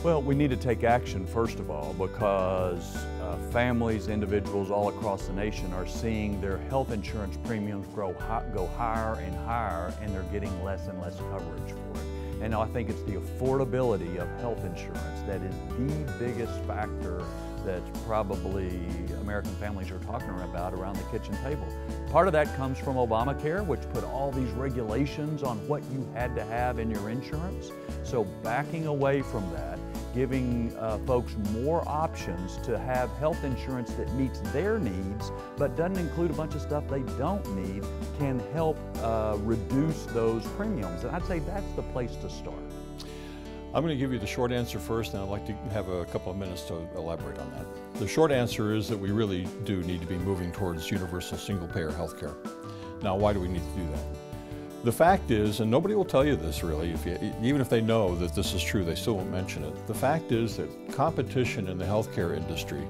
Well, we need to take action, first of all, because families, individuals all across the nation are seeing their health insurance premiums go higher and higher, and they're getting less and less coverage for it. And I think it's the affordability of health insurance that is the biggest factor that probably American families are talking about around the kitchen table. Part of that comes from Obamacare, which put all these regulations on what you had to have in your insurance. So backing away from that, giving folks more options to have health insurance that meets their needs but doesn't include a bunch of stuff they don't need, can help reduce those premiums. And I'd say that's the place to start. I'm going to give you the short answer first, and I'd like to have a couple of minutes to elaborate on that. The short answer is that we really do need to be moving towards universal single-payer health care. Now, why do we need to do that? The fact is, and nobody will tell you this really, even if they know that this is true, they still won't mention it. The fact is that competition in the healthcare industry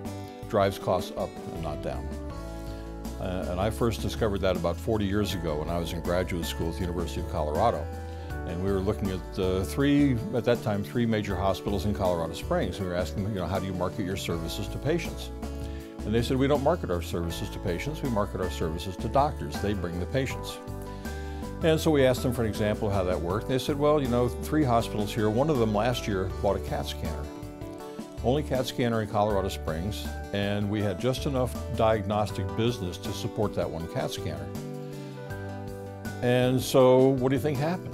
drives costs up and not down. And I first discovered that about 40 years ago when I was in graduate school at the University of Colorado. And we were looking at at that time, three major hospitals in Colorado Springs. And we were asking them, how do you market your services to patients? And they said, we don't market our services to patients, we market our services to doctors. They bring the patients. And so we asked them for an example of how that worked. And they said, well, three hospitals here, one of them last year bought a CAT scanner. Only CAT scanner in Colorado Springs, and we had just enough diagnostic business to support that one CAT scanner. And so what do you think happened?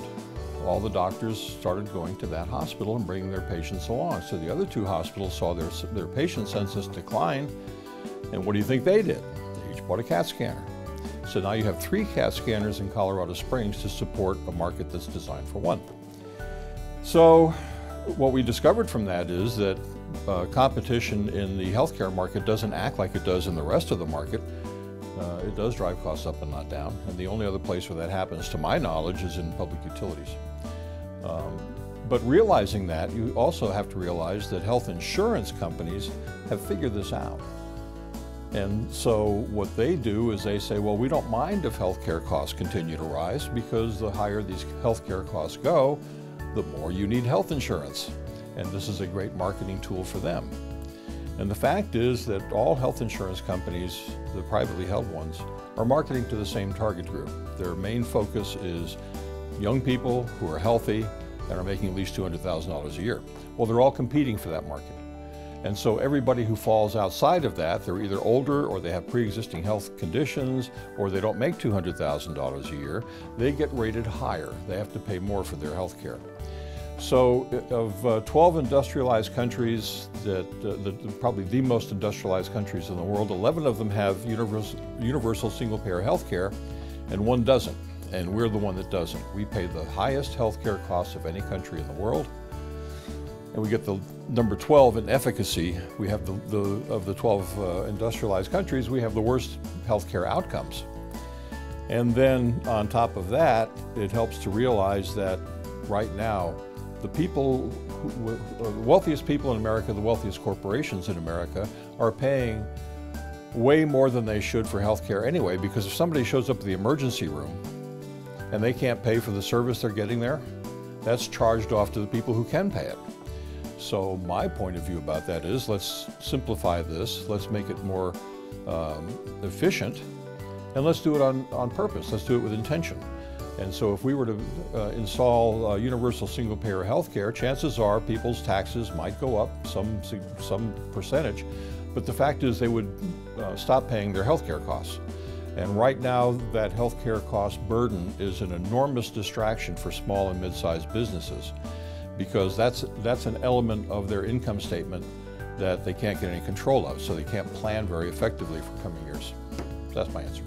All the doctors started going to that hospital and bringing their patients along. So the other two hospitals saw their patient census decline, and what do you think they did? They each bought a CAT scanner. So now you have three CAT scanners in Colorado Springs to support a market that's designed for one. So what we discovered from that is that competition in the healthcare market doesn't act like it does in the rest of the market. It does drive costs up and not down. And the only other place where that happens, to my knowledge, is in public utilities. But realizing that, you also have to realize that health insurance companies have figured this out. And so what they do is they say, well, we don't mind if healthcare costs continue to rise, because the higher these healthcare costs go, the more you need health insurance. And this is a great marketing tool for them. And the fact is that all health insurance companies, the privately held ones, are marketing to the same target group. Their main focus is young people who are healthy and are making at least $200,000 a year. Well, they're all competing for that market. And so everybody who falls outside of that, they're either older or they have pre-existing health conditions or they don't make $200,000 a year, they get rated higher. They have to pay more for their health care. So of 12 industrialized countries, probably the most industrialized countries in the world, 11 of them have universal single-payer health care and one doesn't. And we're the one that doesn't. We pay the highest health care costs of any country in the world. And we get the number 12 in efficacy. We have of the 12 industrialized countries, we have the worst healthcare outcomes. And then on top of that, it helps to realize that right now, the wealthiest people in America, the wealthiest corporations in America, are paying way more than they should for healthcare anyway, because if somebody shows up at the emergency room and they can't pay for the service they're getting there, that's charged off to the people who can pay it. So my point of view about that is, let's simplify this, let's make it more efficient, and let's do it on purpose, let's do it with intention. And so if we were to install universal single-payer health care, chances are people's taxes might go up some percentage, but the fact is they would stop paying their health care costs. And right now, that health care cost burden is an enormous distraction for small and mid-sized businesses, because that's an element of their income statement that they can't get any control of, so they can't plan very effectively for coming years. That's my answer.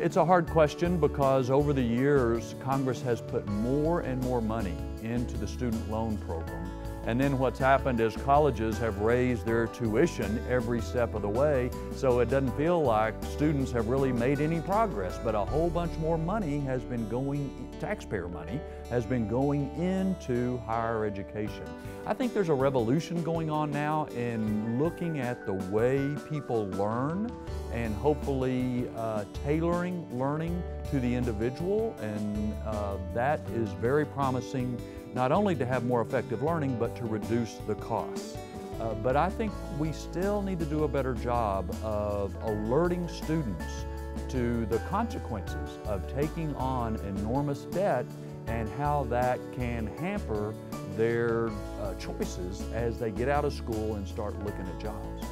It's a hard question, because over the years, Congress has put more and more money into the student loan program. And then what's happened is colleges have raised their tuition every step of the way, so it doesn't feel like students have really made any progress, but a whole bunch more money has been going, taxpayer money, has been going into higher education. I think there's a revolution going on now in looking at the way people learn and hopefully tailoring learning to the individual, and that is very promising, not only to have more effective learning, but to reduce the costs. But I think we still need to do a better job of alerting students to the consequences of taking on enormous debt and how that can hamper their choices as they get out of school and start looking at jobs.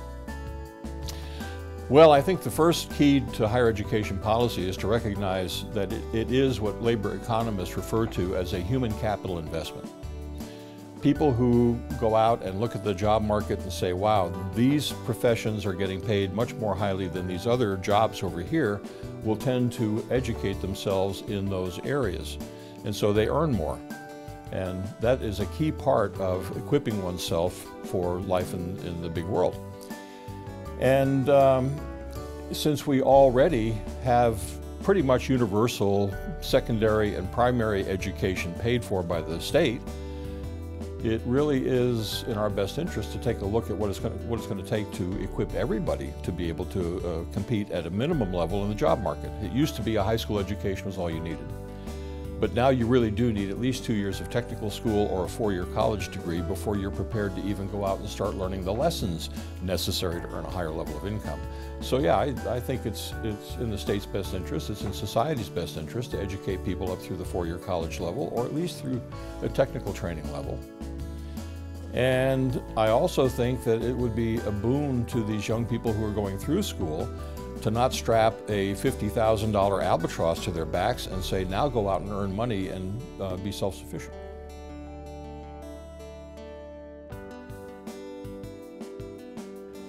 Well, I think the first key to higher education policy is to recognize that it is what labor economists refer to as a human capital investment. People who go out and look at the job market and say, wow, these professions are getting paid much more highly than these other jobs over here, will tend to educate themselves in those areas. And so they earn more. And that is a key part of equipping oneself for life in the big world. And since we already have pretty much universal secondary and primary education paid for by the state, it really is in our best interest to take a look at what it's going to take to equip everybody to be able to compete at a minimum level in the job market. It used to be a high school education was all you needed. But now you really do need at least 2 years of technical school or a 4-year college degree before you're prepared to even go out and start learning the lessons necessary to earn a higher level of income. So yeah, I think it's in the state's best interest, it's in society's best interest to educate people up through the 4-year college level, or at least through a technical training level. And I also think that it would be a boon to these young people who are going through school to not strap a $50,000 albatross to their backs and say, now go out and earn money and be self-sufficient.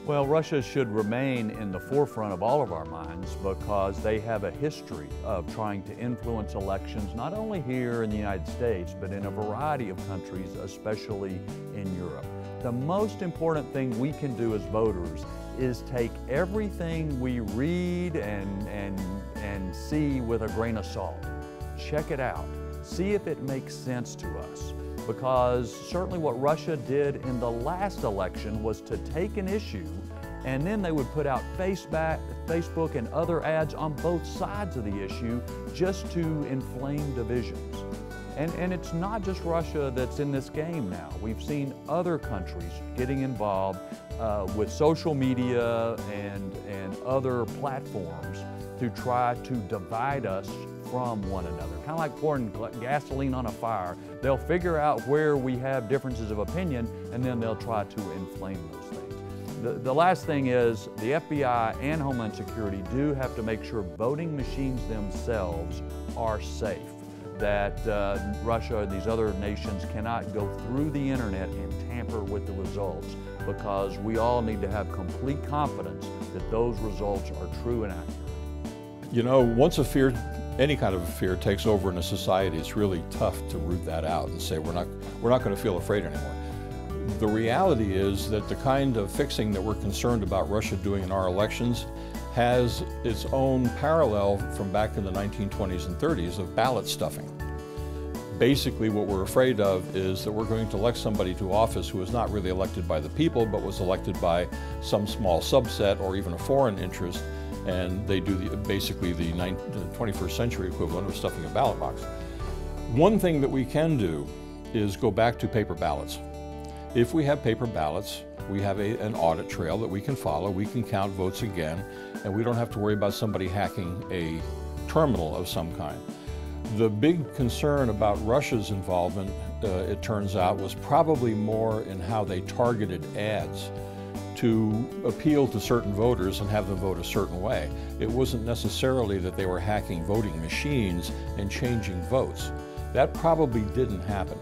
Well, Russia should remain in the forefront of all of our minds because they have a history of trying to influence elections, not only here in the United States, but in a variety of countries, especially in Europe. The most important thing we can do as voters is take everything we read and see with a grain of salt. Check it out. See if it makes sense to us. Because certainly what Russia did in the last election was to take an issue and then they would put out Facebook and other ads on both sides of the issue just to inflame divisions. And it's not just Russia that's in this game now. We've seen other countries getting involved with social media and other platforms to try to divide us from one another. Kind of like pouring gasoline on a fire. They'll figure out where we have differences of opinion and then they'll try to inflame those things. The last thing is the FBI and Homeland Security do have to make sure voting machines themselves are safe. That Russia and these other nations cannot go through the internet and tamper with the results, because we all need to have complete confidence that those results are true and accurate. You know, once a fear, any kind of a fear takes over in a society, it's really tough to root that out and say we're not going to feel afraid anymore. The reality is that the kind of fixing that we're concerned about Russia doing in our elections has its own parallel from back in the 1920s and 30s of ballot stuffing. Basically what we're afraid of is that we're going to elect somebody to office who was not really elected by the people, but was elected by some small subset or even a foreign interest, and they do basically the 21st century equivalent of stuffing a ballot box. One thing that we can do is go back to paper ballots. If we have paper ballots, we have an audit trail that we can follow, we can count votes again, and we don't have to worry about somebody hacking a terminal of some kind. The big concern about Russia's involvement, it turns out, was probably more in how they targeted ads to appeal to certain voters and have them vote a certain way. It wasn't necessarily that they were hacking voting machines and changing votes. That probably didn't happen.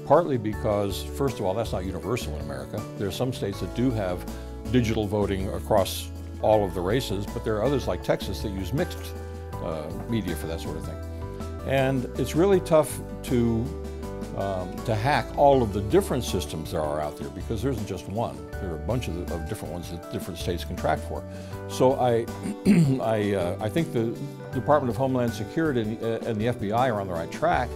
Partly because, first of all, that's not universal in America. There are some states that do have digital voting across all of the races, but there are others like Texas that use mixed media for that sort of thing. And it's really tough to to hack all of the different systems there are out there, because there isn't just one. There are a bunch of different ones that different states contract for. So I think the Department of Homeland Security and the FBI are on the right track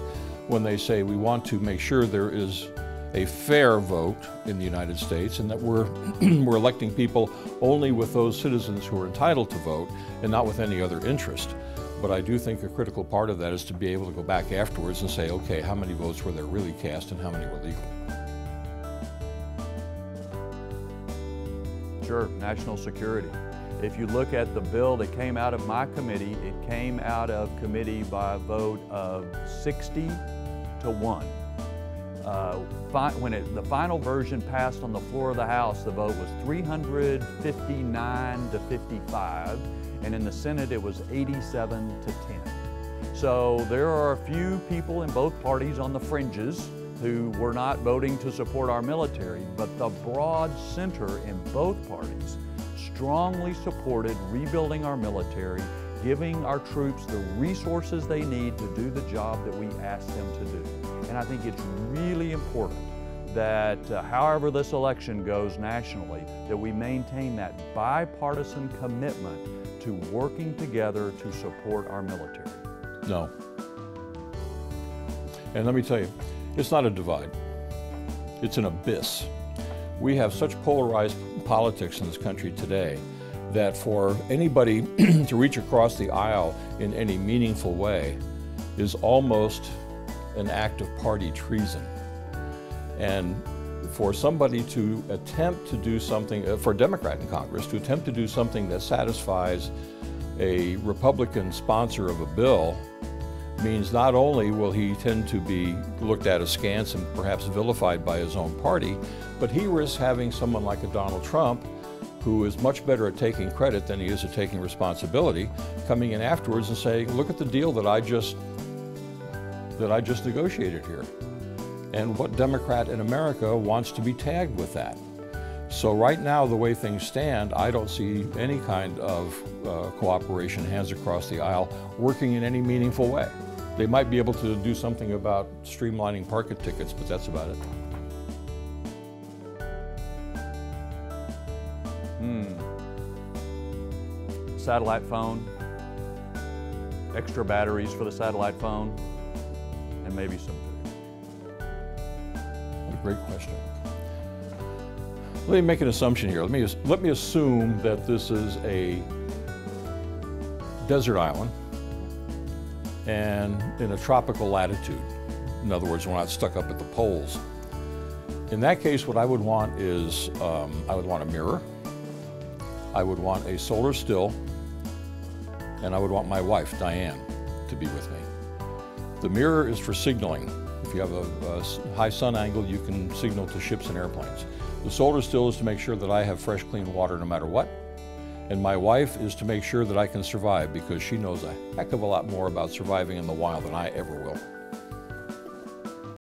when they say we want to make sure there is a fair vote in the United States, and that we're electing people only with those citizens who are entitled to vote and not with any other interest. But I do think a critical part of that is to be able to go back afterwards and say, okay, how many votes were there really cast and how many were legal? Sure, national security. If you look at the bill that came out of my committee, it came out of committee by a vote of 60-1. When the final version passed on the floor of the House, the vote was 359 to 55, and in the Senate it was 87 to 10. So there are a few people in both parties on the fringes who were not voting to support our military, but the broad center in both parties strongly supported rebuilding our military, giving our troops the resources they need to do the job that we asked them to do. And I think it's really important that however this election goes nationally, that we maintain that bipartisan commitment to working together to support our military. No. And let me tell you, it's not a divide. It's an abyss. We have such polarized politics in this country today that for anybody to reach across the aisle in any meaningful way is almost an act of party treason. And for somebody to attempt to do something, for a Democrat in Congress, to attempt to do something that satisfies a Republican sponsor of a bill means not only will he tend to be looked at askance and perhaps vilified by his own party, but he risks having someone like a Donald Trump, who is much better at taking credit than he is at taking responsibility, coming in afterwards and saying, look at the deal that I just negotiated here. And what Democrat in America wants to be tagged with that? So right now, the way things stand, I don't see any kind of cooperation, hands across the aisle, working in any meaningful way. They might be able to do something about streamlining parking tickets, but that's about it. Satellite phone, extra batteries for the satellite phone, and maybe some food. What a great question. Let me make an assumption here. Let me assume that this is a desert island and in a tropical latitude. In other words, we're not stuck up at the poles. In that case, what I would want is, I would want a mirror, I would want a solar still, and I would want my wife, Diane, to be with me. The mirror is for signaling. If you have a high sun angle, you can signal to ships and airplanes. The solar still is to make sure that I have fresh, clean water no matter what. And my wife is to make sure that I can survive, because she knows a heck of a lot more about surviving in the wild than I ever will.